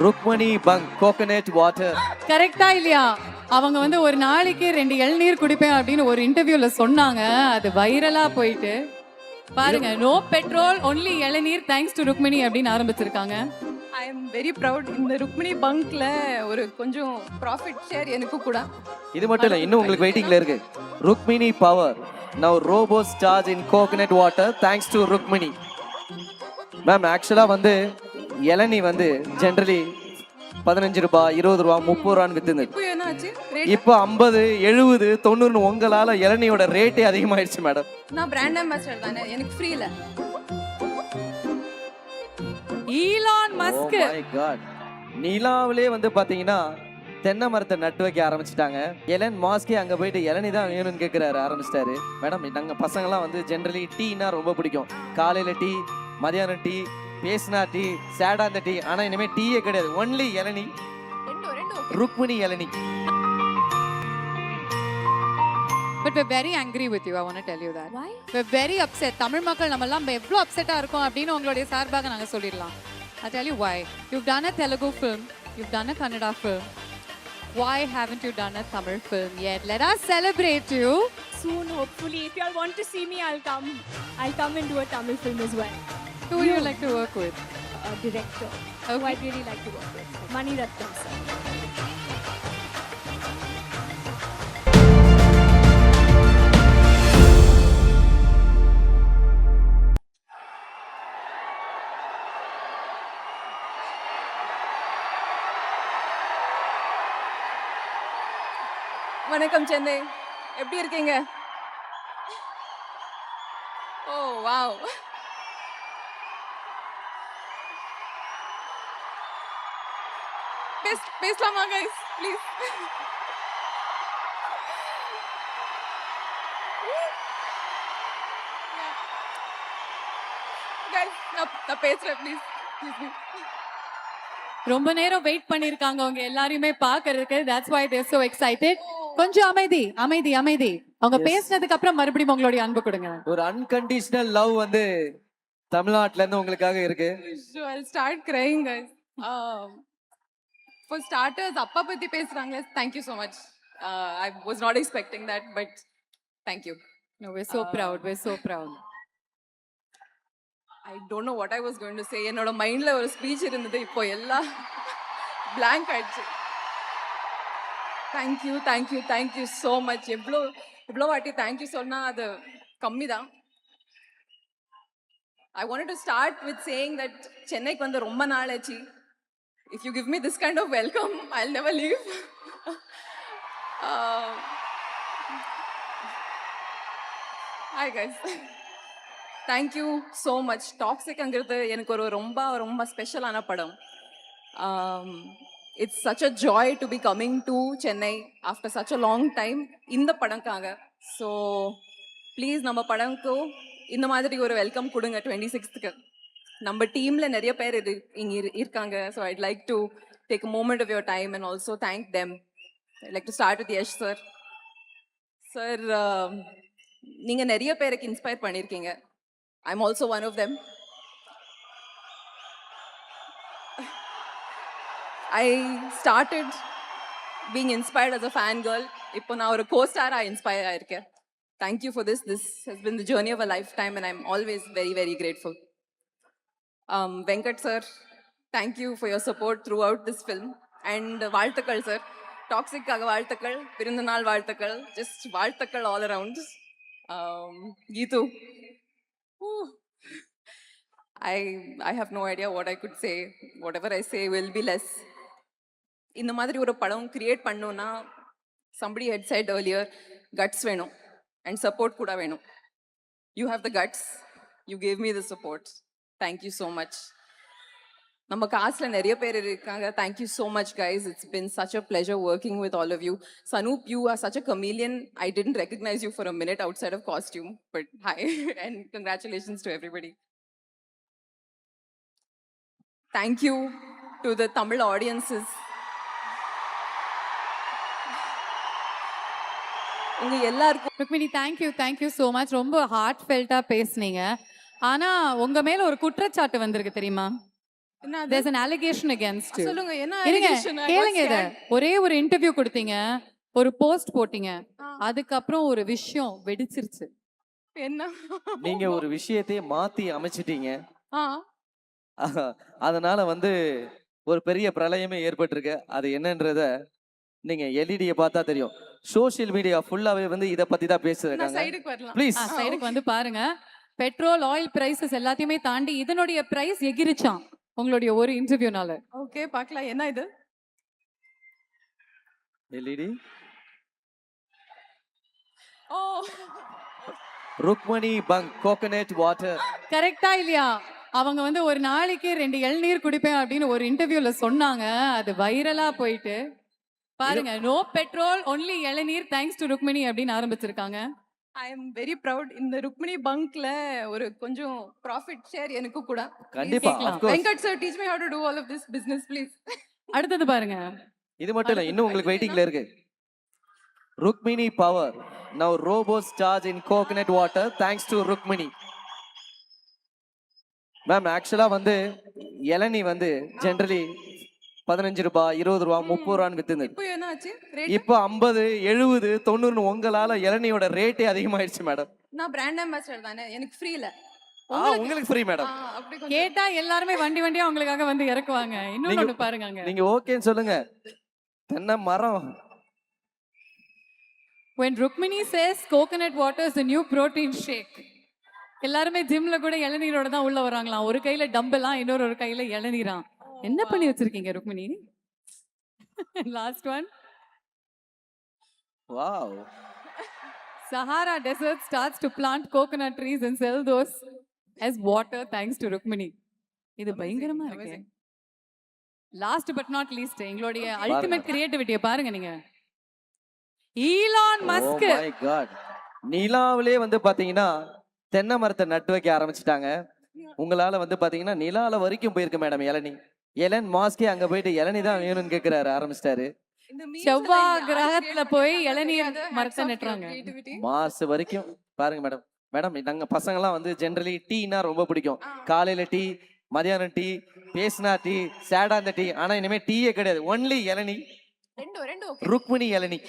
Rukmani bunk coconut water. கரெக்டா இல்லையா? அவங்க வந்து ஒரு நாளைக்கு 2 இளநீர் குடிப்பேன் அப்படின்னு ஒரு இன்டர்வியூல சொன்னாங்க. அது வைரலா போயிட்டு பாருங்க, நோ பெட்ரோல் ஒன்லி இளநீர் தேங்க்ஸ் டு ருக்மிணி அப்படின்னு ஆரம்பிச்சிருக்காங்க. I am very proud. இந்த ருக்மிணி பங்க்ல ஒரு கொஞ்சம் ப்ராஃபிட் ஷேர் எனக்கு கூட. இது மட்டும் இல்ல, இன்னும் உங்களுக்கு வெயிட்டிங்ல இருக்கு. ருக்மிணி பவர் நவ robots charge in coconut water thanks to Rukmini. Ma'am ஆக்சுவலா வந்து இளநீ வந்து ஜெனரலி 15 ரூபாய் 20 ரூபாய் 30 ரூபான்னு வித்துது. இப்போ என்னாச்சு? இப்போ 50 70 90 உங்களால இளநியோட ரேட்டே அதிகமாயிடுச்சு மேடம். நான் பிராண்ட் அம்பாசிடர் தானே, எனக்கு ஃப்ரீ இல்ல. Elon Musk Oh my God. நிலாவிலே வந்து பாத்தீங்கன்னா தென்னை மரத்தை நட்டு வைக்க ஆரம்பிச்சிட்டாங்க. எலன் மாஸ்கே அங்க போயிட்டு இளநீ தான் வேணும்னு கேட்கிறாரு ஆரம்பிச்சிட்டாரு. மேடம் நாங்க பசங்கெல்லாம் வந்து ஜென்ரலி டீனா ரொம்ப பிடிக்கும். காலையில டீ, மதியானம் டீ, பேசினா டீ, சேடா அந்த டீ. ஆனா இனிமே டீயே கிடையாது, ஒன்லி இளநீ. ருக்மிணி இளநீ. But we're very angry with you. I want to tell you that. Why? We're very upset. Tamil மக்கள் நம்ம எல்லாம் எவ்வளவு அப்செட்டா இருக்கோம் அப்படின்னு உங்களுடைய சார்பாக நாங்க சொல்லிடலாம். I'll tell you why. You've done a Telugu film. You've done a Kannada film. Why haven't you done a Tamil film yet? Let us celebrate you. Soon, hopefully. If you all want to see me, I'll come. I'll come and do a Tamil film as well. Who would you like to work with? A director who I'd really like to work with. Mani Ratnam sir. வணக்கம் சென்னை, எப்படி இருக்கீங்க? ஓ wow. பேசலாமா guys please? Guys நான் பேசுறேன் please. ரொம்ப நேரம் wait பண்ணிருக்காங்க அவங்க எல்லாரையுமே பார்க்கிறதுக்கு. That's why they're so excited. கொஞ்சம் அமைதி அமைதி அமைதி. அவங்க பேசினதுக்கு அப்புறம் மறுபடியும் உங்களுடைய அன்பு கொடுங்க. ஒரு அன்கண்டிஷனல் லவ் வந்து தமிழ்நாட்டுல இருந்து உங்களுக்காக இருக்கு. So I'll start crying guys. For starters, அப்பா பத்தி பேசுறாங்க. Thank you so much. I was not expecting that, but thank you. No, we're so proud. We're so proud. I don't know what I was going to say. என்னோட மைண்ட்ல ஒரு speech இருந்தது, இப்போ எல்லாம் blank ஆயிடுச்சு. Thank you, thank you, thank you so much. எவ்வளோ வாட்டி thank you சொன்னா அது கம்மி தான். I wanted to start with saying that சென்னைக்கு வந்து ரொம்ப நாள் ஆச்சு. If you give me this kind of welcome, I'll never leave. Hi guys. Thank you so much. Toxic அங்கிறது எனக்கு ஒரு ரொம்ப ஸ்பெஷலான படம். It's such a joy to be coming to Chennai after such a long time இந்த படம்காக. So please நம்ம படம்க்கு இந்த மாதிரி ஒரு வெல்கம் கொடுங்க 26க்கு. நம்ம டீம்ல நிறைய பேர் இங்க இருக்காங்க. So I'd like to take a moment of your time and also thank them. I'd like to start with Yash sir. Sir, நீங்க நிறைய பேருக்கு இன்ஸ்பயர் பண்ணிருக்கீங்க. I'm also one of them. I started being inspired as a fangirl. இப்போ நான் ஒரு co-star inspire ஆயிருக்கேன். Thank you for this. This has been the journey of a lifetime and I'm always very, very grateful. Venkat sir, thank you for your support throughout this film. And வாழ்த்துக்கள் sir. Toxic காக வாழ்த்துக்கள், பிறந்த நாள் வாழ்த்துக்கள், just வாழ்த்துக்கள் all around. Geetu. I have no idea what I could say. Whatever I say will be less. இந்த மாதிரி ஒரு படம் கிரியேட் பண்ணோம்னா somebody had said earlier, guts வேணும் and support கூட வேணும். You have the guts. You gave me the support. Thank you so much. நம்ம காஸ்ட்ல நிறைய பேர் இருக்காங்க. Thank you so much guys. It's been such a pleasure working with all of you. Sanoop, you are such a chameleon. I didn't recognize you for a minute outside of costume, but hi and congratulations to everybody. Thank you to the Tamil audiences. உங்க எல்லாருக்கும் Rukmini thank you so much. ரொம்ப heart ஃபெல்ட்டாக பேசுனீங்க. ஆனால் உங்கள் மேலே ஒரு குற்றச்சாட்டு வந்திருக்கு தெரியுமா? என்ன அது? there's an allegation against you. சொல்லுங்க என்ன இருங்க allegation? I got கேளுங்க இத. scared. ஒரே ஒரு இன்டர்வியூ கொடுத்தீங்க, ஒரு போஸ்ட் போட்டீங்க, ஆ. அதுக்கப்புறம் ஒரு விஷயம் வெடிச்சிருச்சு. என்ன? நீங்க ஒரு விஷயத்தையே மாத்தி அமைச்சிட்டீங்க. ஆ. அதனால வந்து ஒரு பெரிய பிரளயமே ஏற்பட்டிருக்கு. அது என்னன்றத நீங்க எல்இடியை பார்த்தா தெரியும். சோஷியல் மீடியா ஃபுல்லாவே வந்து இத பத்தி தான் நான் பேசுறாங்க. சைடுக்கு வரலாம். ப்ளீஸ். சைடுக்கு வந்து பாருங்க. பெட்ரோல், ஆயில் பிரைசஸ் எல்லாத்தையுமே தாண்டி இதனுடைய பிரைஸ் எகிரிச்சான் உங்களுடைய ஒரு இன்டர்வியூனால. ஓகே பார்க்கலாம் என்ன இது? எல்இடி ஓ ருக்மணி பங்க் கோகனட் வாட்டர். கரெக்டா இல்லையா? அவங்க வந்து ஒரு நாளைக்கு 2 இளநீர் குடிப்பேன் அப்படின்னு ஒரு இன்டர்வியூல சொன்னாங்க. அது வைரலா போயிட்டு பாருங்க, நோ பெட்ரோல் ஒன்லி இளநீர் தேங்க்ஸ் டு ருக்மிணி அப்படின்னு ஆரம்பிச்சிருக்காங்க. ஐ அம் வெரி ப்ரவுட். இந்த ருக்மிணி பங்க்ல ஒரு கொஞ்சம் ப்ராஃபிட் ஷேர் எனக்கு கூட. கண்டிப்பா கேக்கலாம். of course. Venkat sir teach me how to do all of this business please. அடுத்தது பாருங்க. இது மட்டும் இல்ல, இன்னும் உங்களுக்கு வெயிட்டிங்ல இருக்கு. Rukmini power now robots charge in coconut water thanks to Rukmini. Ma'am ஆக்சுவலா வந்து இளநீ வந்து ஜெனரலி 15 ரூபாய் 20 ரூபாய் 30 ரூபான்னு வித்துருந்தது. இப்போ என்ன ஆச்சு ரேட்? இப்போ 50 70 90 உங்களால இளநியோட ரேட்டே அதிகமாயிடுச்சு மேடம். நான் பிராண்ட் அம்பாசிடர் தானே, எனக்கு ஃப்ரீ இல்ல. உங்களுக்கு ஃப்ரீ மேடம். அப்படி கொஞ்சம் கேட்டா எல்லாருமே வண்டி வண்டியா அவங்களுக்காக வந்து இறக்குவாங்க. இன்னொன்னு பாருங்க அங்க. நீங்க ஓகேன்னு சொல்லுங்க. தென்னை மரம். When Rukmini says coconut water is the new protein shake. எல்லாருமே ஜிம்ல கூட இளநீரோட தான் உள்ள வராங்களாம். ஒரு கையில டம்பெல்லாம், இன்னொரு கையில இளநீராம். என்ன பண்ணி வச்சிருக்கீங்க Rukmini? Last one. Wow. Sahara Desert starts to plant coconut trees and sell those as water thanks to Rukmini. இது பயங்கரமா இருக்கு. லாஸ்ட் பட் நாட் லீஸ்ட் எங்களுடைய அல்டிமேட் கிரியேட்டிவிட்டியை பாருங்க நீங்க. Elon Musk. Oh my god. நிலாவிலே வந்து பாத்தீங்கன்னா தென்னை மரத்தை நட்டு வைக்க ஆரம்பிச்சிட்டாங்க. உங்களால வந்து பாத்தீங்கன்னா நிலால வரைக்கும் போயிருக்கு மேடம் இளநீ. எலன் மாஸ்கே அங்க போயிட்டு இளநீ தான் வேணும்னு கேக்குறாரு ஆரம்பிச்சிட்டாரு. இந்த memes செவ்வாய் எல்லாம் யாரு கிரகத்துல create போய் பண்ணாங்க? இளநீர் தெரியாத மரத்தை hats off நட்டுறாங்க. your creativity. Mass வரைக்கும் பாருங்க மேடம். மேடம் நாங்க பசங்கலாம் வந்து ஜெனரலி டீனா ரொம்ப பிடிக்கும். காலையில டீ, மதியானம் டீ, பேசினா டீ, சேடா அந்த டீ. ஆனா இனிமே டீயே கிடையாது, ஒன்லி இளநீ. ரெண்டு ஓகே. ருக்மிணி இளநீ.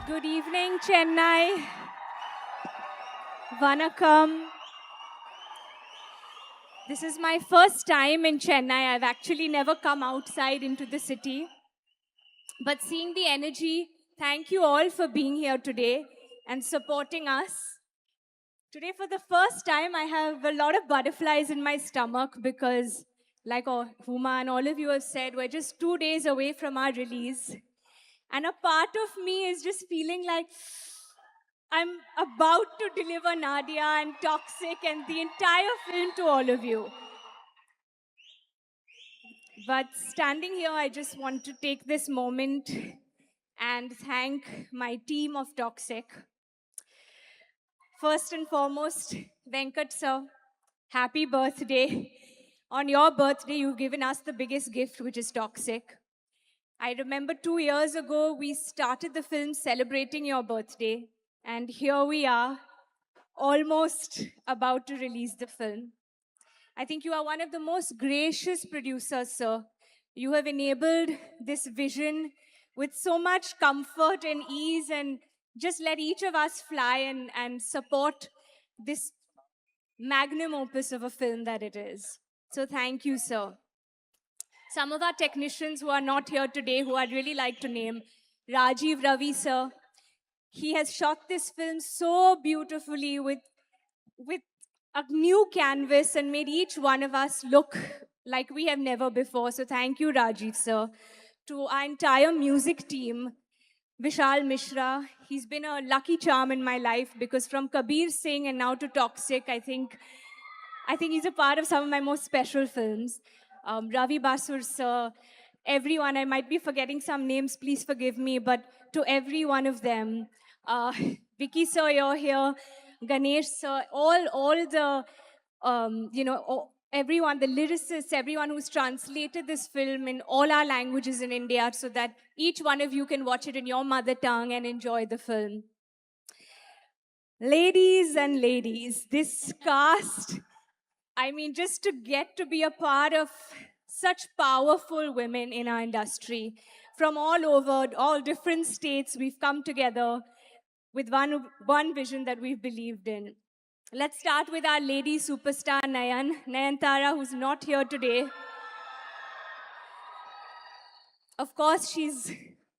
Good evening, Chennai. Vanakkam. This is my first time in Chennai. I've actually never come outside into the city. But seeing the energy, thank you all for being here today and supporting us. Today, for the first time, I have a lot of butterflies in my stomach because, like Huma and all of you have said, we're just 2 days away from our release. And a part of me is just feeling like I'm about to deliver Nadia and Toxic and the entire film to all of you. But standing here, I just want to take this moment and thank my team of Toxic. First and foremost, Venkat sir, happy birthday. On your birthday, you've given us the biggest gift, which is Toxic. I remember 2 years ago, we started the film celebrating your birthday. And here we are, almost about to release the film. I think you are one of the most gracious producers, sir. You have enabled this vision with so much comfort and ease and just let each of us fly and support this magnum opus of a film that it is. So thank you, sir. Some of our technicians who are not here today, who I'd really like to name, Rajiv Ravi, sir. He has shot this film so beautifully with a new canvas and made each one of us look like we have never before. So thank you, Rajiv, sir. To our entire music team, Vishal Mishra, he's been a lucky charm in my life because from Kabir Singh and now to Toxic, I think he's a part of some of my most special films. Ravi Basur, sir, everyone, I might be forgetting some names, please forgive me, but to every one of them, Vicky sir, you're here, Ganesh sir, all the, everyone, the lyricists, everyone who's translated this film in all our languages in India so that each one of you can watch it in your mother tongue and enjoy the film. Ladies and ladies, this cast, I mean, just to get to be a part of such powerful women in our industry from all over, all different states, we've come together with one vision that we've believed in. Let's start with our lady superstar, Nayantara, who's not here today. Of course, she's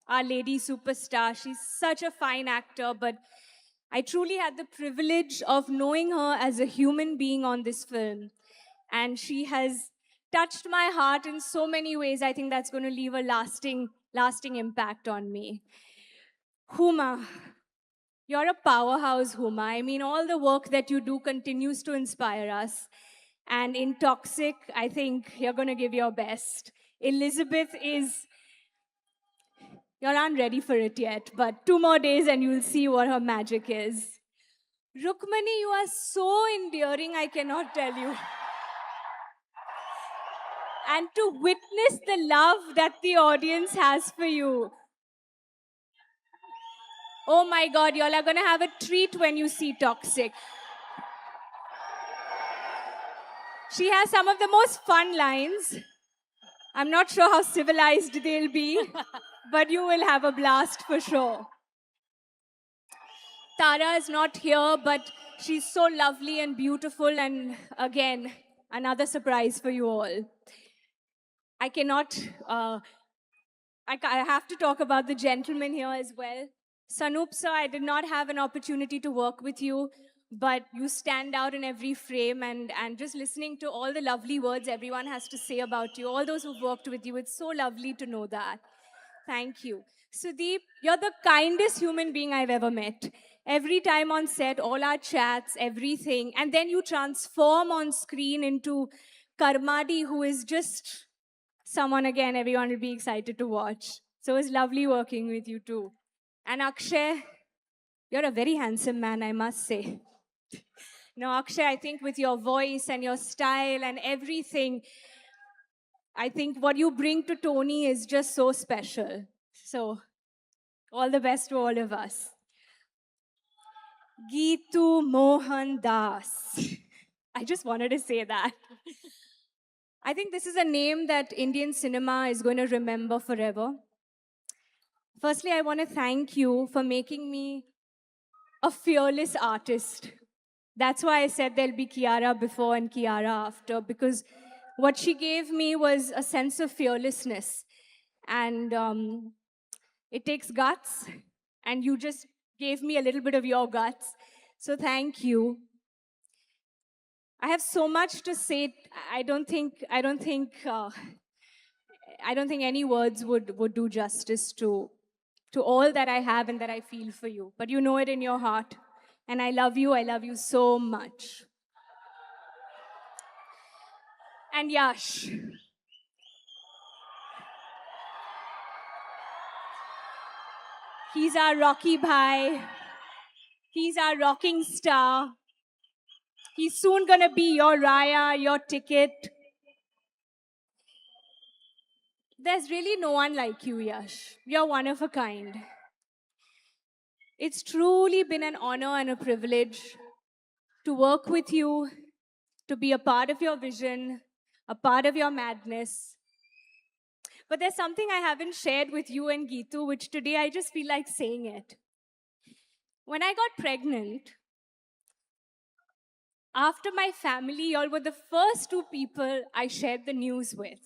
our lady superstar. She's such a fine actor, but I truly had the privilege of knowing her as a human being on this film. And she has touched my heart in so many ways. I think that's going to leave a lasting impact on me. Huma, you're a powerhouse, Huma. I mean, all the work that you do continues to inspire us. And in Toxic, I think you're going to give your best. Elizabeth is, you aren't ready for it yet, but 2 more days and you'll see what her magic is. Rukmani, you are so endearing, I cannot tell you. And to witness the love that the audience has for you. Oh my God, y'all are gonna have a treat when you see Toxic. She has some of the most fun lines. I'm not sure how civilized they'll be, but you will have a blast for sure. Tara is not here, but she's so lovely and beautiful, and again, another surprise for you all. I cannot, I have to talk about the gentleman here as well. Sanup sir, I did not have an opportunity to work with you, but you stand out in every frame, and just listening to all the lovely words everyone has to say about you, all those who've worked with you, it's so lovely to know that. Thank you. Sudeep, you're the kindest human being I've ever met. Every time on set, all our chats, everything, and then you transform on screen into Karmadi, who is just someone, again, everyone will be excited to watch. So it's lovely working with you too. And Akshay, you're a very handsome man, I must say. No, Akshay, I think with your voice and your style and everything, I think what you bring to Tony is just so special. So, all the best to all of us. Geetu Mohan Das. I just wanted to say that. I think this is a name that Indian cinema is going to remember forever. Firstly, I want to thank you for making me a fearless artist. That's why I said there'll be Kiara before and Kiara after, because what she gave me was a sense of fearlessness. And it takes guts, and you just gave me a little bit of your guts. So thank you. I have so much to say. I don't think any words would do justice to all that I have and that I feel for you. But you know it in your heart. And I love you so much. And Yash. He's our Rocky Bhai. He's our rocking star. He's soon gonna be your Raya, your ticket. There's really no one like you, Yash. You're one of a kind. It's truly been an honor and a privilege to work with you, to be a part of your vision, a part of your madness. But there's something I haven't shared with you and Geetu, which today I just feel like saying it. When I got pregnant, after my family, y'all were the first 2 people I shared the news with.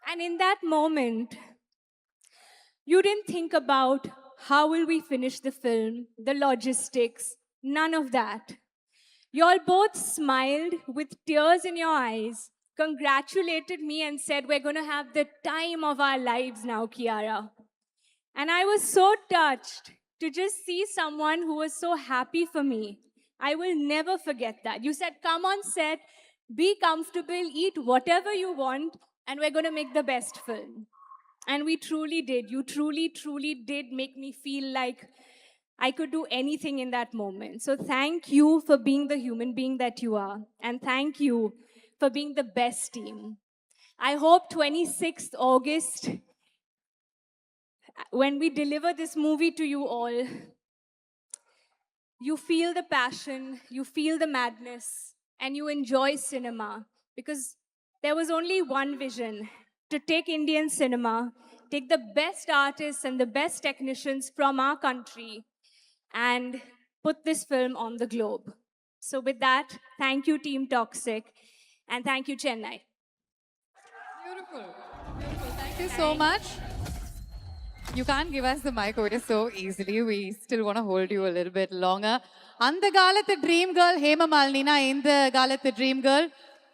And in that moment, you didn't think about how will we finish the film, the logistics, none of that. Y'all both smiled with tears in your eyes, congratulated me and said, we're going to have the time of our lives now, Kiara. And I was so touched to just see someone who was so happy for me. I will never forget that. You said, come on set, be comfortable, eat whatever you want, and we're going to make the best film. And we truly did. You truly, truly did make me feel like I could do anything in that moment. So thank you for being the human being that you are. And thank you for being the best team. I hope 26th August, when we deliver this movie to you all, you feel the passion, you feel the madness, and you enjoy cinema. Because there was only one vision to take Indian cinema, take the best artists and the best technicians from our country, and put this film on the globe. So, with that, thank you, Team Toxic, and thank you, Chennai. Beautiful. Beautiful. Thank you so much. You can't give us the mic over so easily. We still want to hold you a little bit longer. அந்த காலத்து dream girl ஹேம மாலினினா இந்த காலத்து dream girl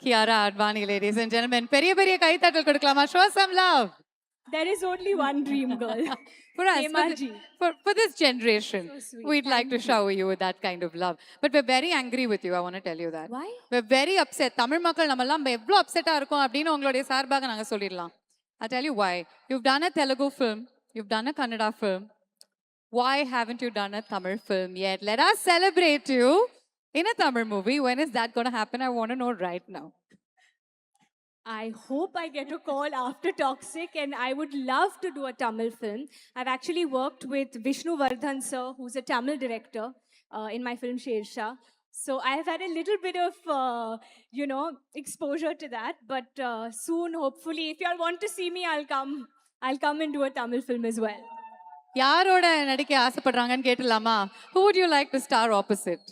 Kiara Advani, ladies and gentlemen. பெரிய பெரிய கைத்தட்டல் கொடுக்கலாமா? Show some love. There is only one dream girl. For us, Hema ji. for this generation, So sweet. we'd like to shower you with that kind of love. But we're very angry with you, I want to tell you that. Why? We're very upset. Tamil மக்கள் நம்மெல்லாம் எவ்வளோ அப்செட்டாக இருக்கோம் அப்படின்னு உங்களுடைய சார்பாக நாங்கள் சொல்லிடலாம். I'll tell you why. You've done a Telugu film. You've done a Kannada film. Why haven't you done a Tamil film yet? Let us celebrate you in a Tamil movie. When is that going to happen? I want to know right now. I hope I get a call after Toxic, and I would love to do a Tamil film. I've actually worked with Vishnu Vardhan sir, who's a Tamil director in my film Shersha. So I've had a little bit of, exposure to that. But soon, hopefully, if you all want to see me, I'll come. I'll come and do a Tamil film as well. யாரோட நடிக்க ஆசைப்படுறாங்கன்னு கேட்டலாமா? Who would you like to star opposite?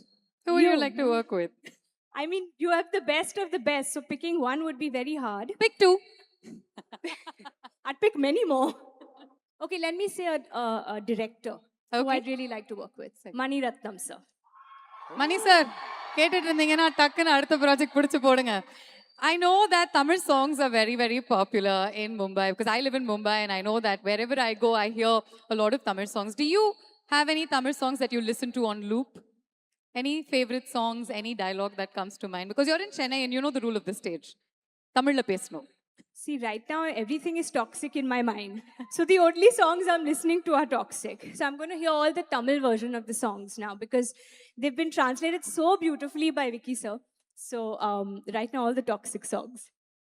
Who would you You. like to work with? I mean, you have the best of the best, so picking one would be very hard. Pick two. I'd pick many more. Okay, let me say a director who Okay. I'd really like to work with. Mani Ratnam sir. Mani sir கேட்டுட்டு இருந்தீங்கன்னா டக்குன்னு அடுத்த project பிடிச்சு போடுங்க. I know that Tamil songs are very, very popular in Mumbai because I live in Mumbai and I know that wherever I go, I hear a lot of Tamil songs. Do you have any Tamil songs that you listen to on loop? Any favorite songs, any dialogue that comes to mind? Because you're in Chennai and you know the rule of the stage. Tamil la pesno. See, right now everything is toxic in my mind. So the only songs I'm listening to are toxic. So I'm going to hear all the Tamil version of the songs now because they've been translated so beautifully by Vicky sir. So right now all the toxic songs.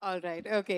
All right, okay.